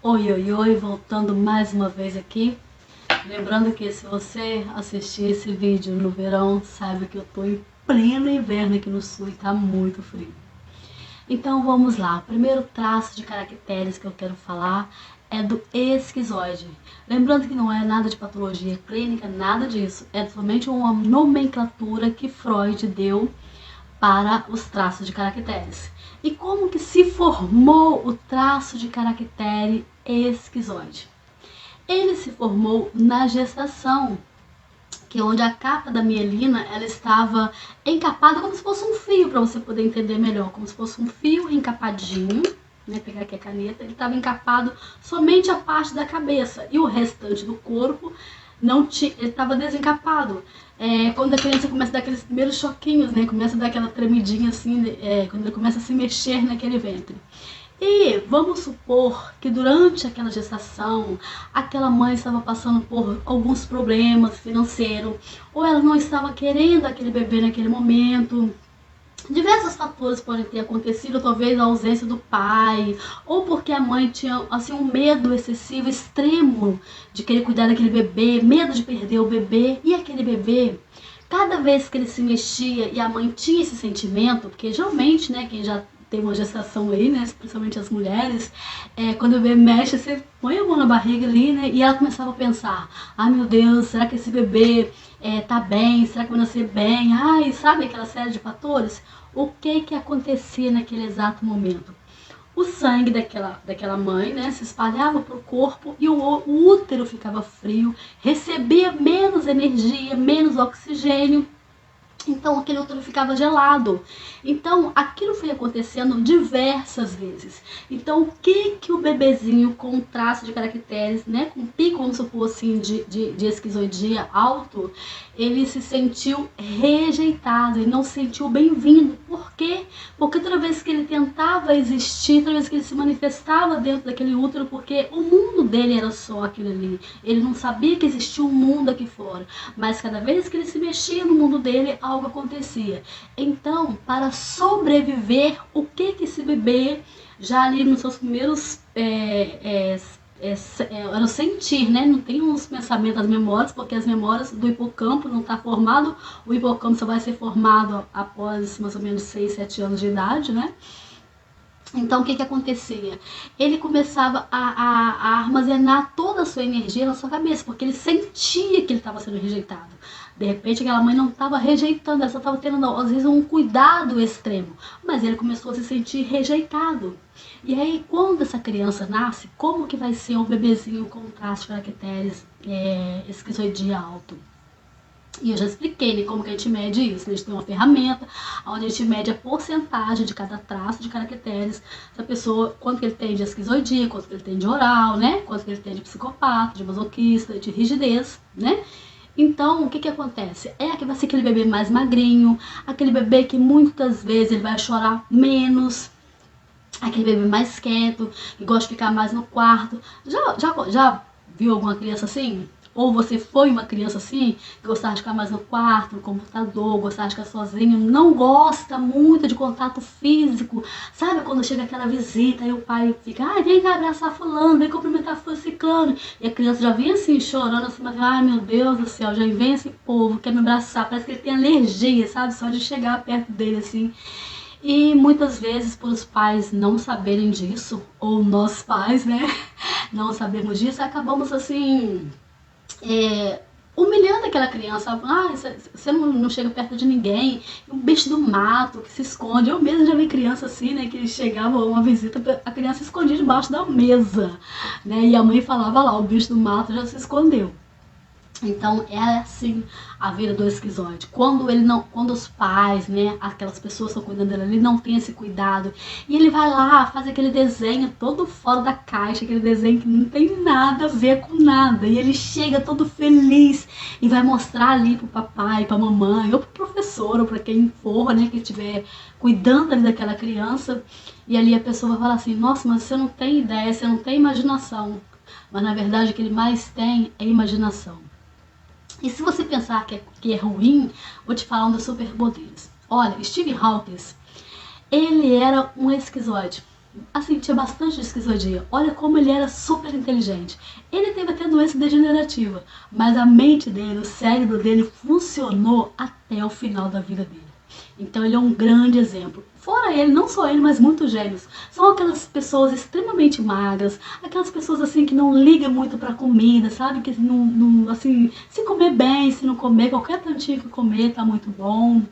Oi, oi, oi, voltando mais uma vez aqui. Lembrando que se você assistir esse vídeo no verão, saiba que eu tô em pleno inverno aqui no sul e tá muito frio. Então vamos lá. O primeiro traço de caracteres que eu quero falar é do esquizoide. Lembrando que não é nada de patologia clínica, nada disso. É somente uma nomenclatura que Freud deu para os traços de caracteres. E como que se formou o traço de caractere esquizoide? Ele se formou na gestação, que é onde a capa da mielina ela estava encapada como se fosse um fio, para você poder entender melhor, como se fosse um fio encapadinho, né? Pegar aqui a caneta, ele estava encapado somente a parte da cabeça e o restante do corpo não tinha, ele estava desencapado. Quando a criança começa a dar aqueles primeiros choquinhos, né? Começa a dar aquela tremidinha assim, quando ele começa a se mexer naquele ventre. E vamos supor que durante aquela gestação, aquela mãe estava passando por alguns problemas financeiros, ou ela não estava querendo aquele bebê naquele momento. Diversos fatores podem ter acontecido, talvez a ausência do pai, ou porque a mãe tinha assim um medo excessivo, extremo de querer cuidar daquele bebê, medo de perder o bebê, e aquele bebê, cada vez que ele se mexia e a mãe tinha esse sentimento, porque geralmente, né, quem já tem uma gestação aí, né, principalmente as mulheres, quando o bebê mexe, você põe a mão na barriga ali, né, e ela começava a pensar, ai meu Deus, será que esse bebê tá bem, será que vai nascer bem, ai, sabe aquela série de fatores? O que que acontecia naquele exato momento? O sangue daquela mãe, né, se espalhava para o corpo e o útero ficava frio, recebia menos energia, menos oxigênio, então aquele útero ficava gelado. Então aquilo foi acontecendo diversas vezes. Então o que que o bebezinho com traço de caracteres, né, com pico, vamos supor assim, de esquizoidia alto, ele se sentiu rejeitado, ele não se sentiu bem-vindo. Por quê? Porque toda vez que ele tentava existir, toda vez que ele se manifestava dentro daquele útero, porque o mundo dele era só aquilo ali, ele não sabia que existia um mundo aqui fora, mas cada vez que ele se mexia no mundo dele, algo acontecia. Então, para sobreviver, o que que esse bebê, já ali nos seus primeiros era o sentir, né? Não tem os pensamentos, as memórias, porque as memórias do hipocampo não está formado. O hipocampo só vai ser formado após mais ou menos 6, 7 anos de idade, né? Então, o que que acontecia? Ele começava a armazenar toda a sua energia na sua cabeça, porque ele sentia que ele estava sendo rejeitado. De repente, aquela mãe não estava rejeitando, ela só estava tendo, às vezes, um cuidado extremo. Mas ele começou a se sentir rejeitado. E aí, quando essa criança nasce, como que vai ser um bebezinho com traços de caracteres esquizoidia alto? E eu já expliquei, né, como que a gente mede isso. A gente tem uma ferramenta onde a gente mede a porcentagem de cada traço de caracteres. Se a pessoa, quanto que ele tem de esquizoidia, quanto que ele tem de oral, né? Quanto que ele tem de psicopata, de masoquista, de rigidez, né? Então, o que que acontece? Que vai ser aquele bebê mais magrinho, aquele bebê que muitas vezes ele vai chorar menos, aquele bebê mais quieto, que gosta de ficar mais no quarto. Já viu alguma criança assim? Ou você foi uma criança assim, que gostava de ficar mais no quarto, no computador, gostava de ficar sozinho, não gosta muito de contato físico. Sabe quando chega aquela visita e o pai fica, ai, vem cá abraçar fulano, vem cumprimentar fulano ciclano. E a criança já vem assim, chorando, assim, mas, ai meu Deus do céu, já vem esse povo, quer me abraçar, parece que ele tem alergia, sabe? Só de chegar perto dele assim. E muitas vezes, por os pais não saberem disso, ou nós pais, né, não sabemos disso, acabamos assim, humilhando aquela criança. Ah, você não chega perto de ninguém, um bicho do mato que se esconde. Eu mesmo já vi criança assim, né, que chegava uma visita, a criança se escondia debaixo da mesa, né, e a mãe falava lá, o bicho do mato já se escondeu. Então é assim a vida do esquizoide. Quando os pais, né, aquelas pessoas que estão cuidando dele, ele não tem esse cuidado e ele vai lá, faz aquele desenho todo fora da caixa, aquele desenho que não tem nada a ver com nada. E ele chega todo feliz e vai mostrar ali pro papai, pra mamãe, ou pro professor, ou pra quem for, né, que estiver cuidando ali daquela criança. E ali a pessoa vai falar assim: nossa, mas você não tem ideia, você não tem imaginação. Mas na verdade o que ele mais tem é imaginação. E se você pensar que é ruim, vou te falar um dos superpoderes. Olha, Steve Hawking, ele era um esquizoide, assim, tinha bastante esquizoidia. Olha como ele era super inteligente. Ele teve até doença degenerativa, mas a mente dele, o cérebro dele funcionou até o final da vida dele. Então ele é um grande exemplo. Fora ele, não só ele, mas muitos gênios. São aquelas pessoas extremamente magras, aquelas pessoas assim que não ligam muito pra comida, sabe? Que não assim, se comer bem, se não comer, qualquer tantinho que comer tá muito bom.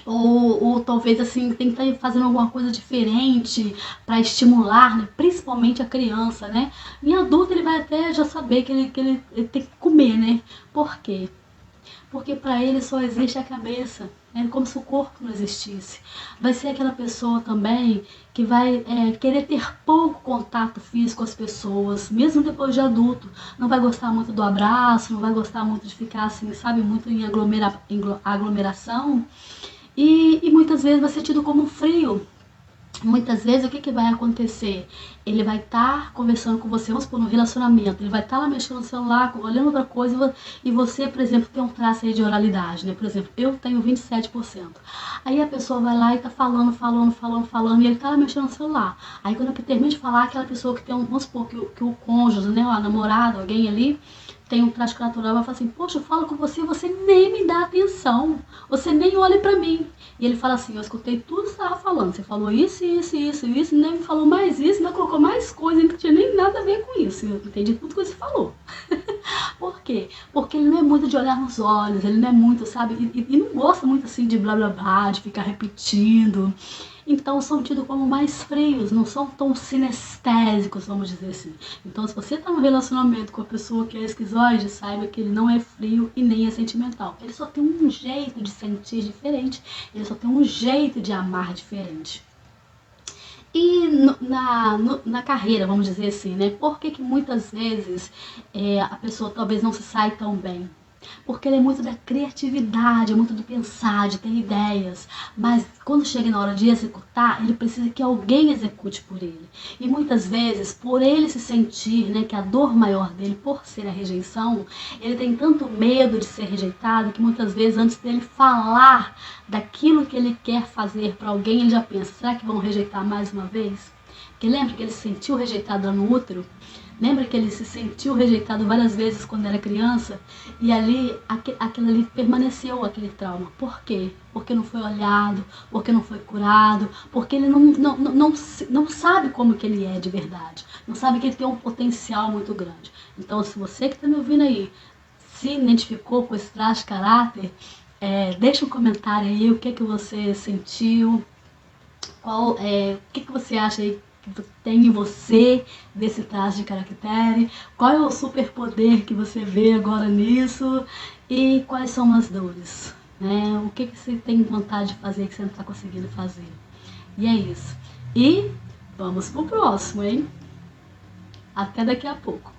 Ou talvez assim, tem que estar fazendo alguma coisa diferente para estimular, né? Principalmente a criança, né? Em adulto ele vai até já saber ele tem que comer, né? Por quê? Porque para ele só existe a cabeça, é como se o corpo não existisse. Vai ser aquela pessoa também que vai querer ter pouco contato físico com as pessoas, mesmo depois de adulto. Não vai gostar muito do abraço, não vai gostar muito de ficar assim, sabe, muito em aglomeração. E muitas vezes vai ser tido como frio. Muitas vezes o que vai acontecer? Ele vai estar conversando com você, vamos supor, no relacionamento, ele vai estar lá mexendo no celular, olhando outra coisa, e você, por exemplo, tem um traço aí de oralidade, né? Por exemplo, eu tenho 27%. Aí a pessoa vai lá e tá falando, e ele tá lá mexendo no celular. Aí quando eu termino de falar, aquela pessoa que tem um, vamos supor, que o cônjuge, né, a namorada, alguém ali, tem um traço natural, vai falar assim, poxa, eu falo com você, você nem me dá atenção, você nem olha pra mim. E ele fala assim, eu escutei tudo que você estava falando, você falou isso, nem me falou mais isso, ainda colocou mais coisa, não tinha nem nada a ver com isso, eu entendi tudo que você falou. Por quê? Porque ele não é muito de olhar nos olhos, ele não é muito, sabe, e não gosta muito assim de blá blá blá, de ficar repetindo. Então são tidos como mais frios, não são tão sinestésicos, vamos dizer assim. Então se você está num relacionamento com a pessoa que é esquizoide, saiba que ele não é frio e nem é sentimental. Ele só tem um jeito de sentir diferente, ele só tem um jeito de amar diferente. E na carreira, vamos dizer assim, né? Por que muitas vezes a pessoa talvez não se sai tão bem? Porque ele é muito da criatividade, é muito de pensar, de ter ideias. Mas quando chega na hora de executar, ele precisa que alguém execute por ele. E muitas vezes, por ele se sentir, né, que a dor maior dele, por ser a rejeição, ele tem tanto medo de ser rejeitado que muitas vezes, antes dele falar daquilo que ele quer fazer para alguém, ele já pensa, será que vão rejeitar mais uma vez? Porque lembra que ele se sentiu rejeitado lá no útero? Lembra que ele se sentiu rejeitado várias vezes quando era criança? E ali, aquilo ali permaneceu, aquele trauma. Por quê? Porque não foi olhado, porque não foi curado, porque ele não sabe como que ele é de verdade. Não sabe que ele tem um potencial muito grande. Então, se você que está me ouvindo aí se identificou com esse traço de caráter, deixa um comentário aí o que você sentiu, o que você acha aí que tem em você desse traço de caractere, qual é o superpoder que você vê agora nisso e quais são as dores, né? O que você tem vontade de fazer que você não está conseguindo fazer. E é isso. E vamos pro próximo, hein? Até daqui a pouco.